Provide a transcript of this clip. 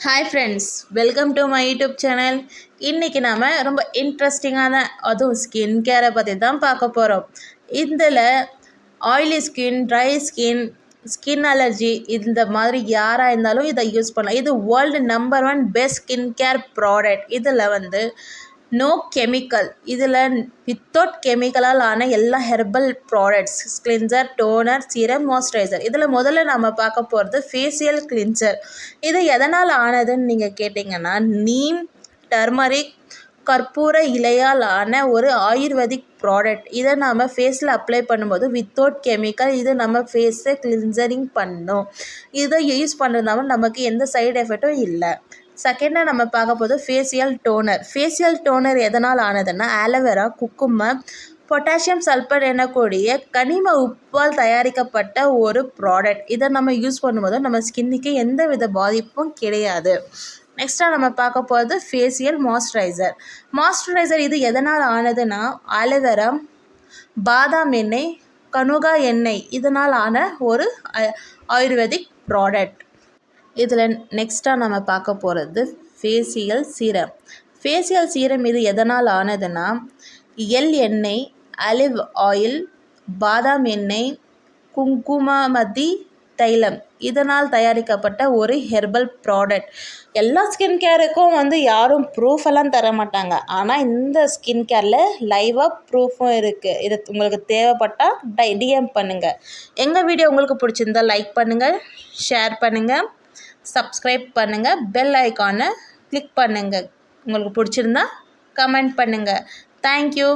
Hi friends, welcome to my YouTube channel. இன்றைக்கி நாம் ரொம்ப இன்ட்ரெஸ்டிங்கான அதுவும் ஸ்கின் கேரை பற்றி தான் பார்க்க போகிறோம். இதில் oily skin, dry skin allergy இந்த மாதிரி யாராக இருந்தாலும் இதை யூஸ் பண்ணலாம். இது world number 1 best skin care product. இதில் நோ கெமிக்கல், இதில் வித்தவுட் கெமிக்கலால் ஆன எல்லா herbal products, cleanser, toner, serum, moisturiser. இதில் முதல்ல நம்ம பார்க்க போகிறது ஃபேஷியல் கிளின்சர். இது எதனால் ஆனதுன்னு நீங்கள் கேட்டிங்கன்னா, நீம், டர்மரிக், கற்பூர இலையால் ஆன ஒரு ஆயுர்வேதிக் ப்ராடக்ட். இதை நாம் ஃபேஸில் அப்ளை பண்ணும்போது வித்தவுட் கெமிக்கல் இது நம்ம ஃபேஸை கிளின்சரிங் பண்ணும். இதை யூஸ் பண்ணுறதுனால நமக்கு எந்த சைடு எஃபெக்டும் இல்லை. செகண்டாக நம்ம பார்க்க போது ஃபேஷியல் டோனர். ஃபேஷியல் டோனர் எதனால் ஆனதுன்னா, ஆலோவேரா, குக்கும்பர், பொட்டாசியம் சல்பர் எனக்கூடிய கனிம உப்பால் தயாரிக்கப்பட்ட ஒரு ப்ராடக்ட். இதை நம்ம யூஸ் பண்ணும்போது நம்ம ஸ்கின்னுக்கு எந்த வித பாதிப்பும் கிடையாது. நெக்ஸ்ட்டாக நம்ம பார்க்க போகிறது ஃபேஷியல் மாய்ஸ்சரைசர். இது எதனால் ஆனதுன்னா, ஆலோவேரா, பாதாம் எண்ணெய், கனுகா எண்ணெய் இதனால் ஆன ஒரு ஆயுர்வேதிக் ப்ராடக்ட். இதில் நெக்ஸ்ட்டாக நம்ம பார்க்க போகிறது ஃபேஷியல் சீரம். இது எதனால் ஆனதுன்னா, எள் எண்ணெய், ஆலிவ் ஆயில், பாதாம் எண்ணெய், குங்குமதி தைலம் இதனால் தயாரிக்கப்பட்ட ஒரு ஹெர்பல் ப்ராடக்ட். எல்லா ஸ்கின் கேருக்கும் யாரும் ப்ரூஃபெல்லாம் தர மாட்டாங்க. ஆனால் இந்த ஸ்கின் கேரில் லைவாக ப்ரூஃபும் இருக்குது. இது உங்களுக்கு தேவைப்பட்டால் டிஎம் பண்ணுங்கள். எங்கள் வீடியோ உங்களுக்கு பிடிச்சிருந்தால் லைக் பண்ணுங்கள், ஷேர் பண்ணுங்கள், சப்ஸ்கிரைப் பண்ணுங்கள், பெல் ஐக்கானை கிளிக் பண்ணுங்கள். உங்களுக்கு பிடிச்சிருந்தா கமெண்ட் பண்ணுங்கள். தேங்க்யூ.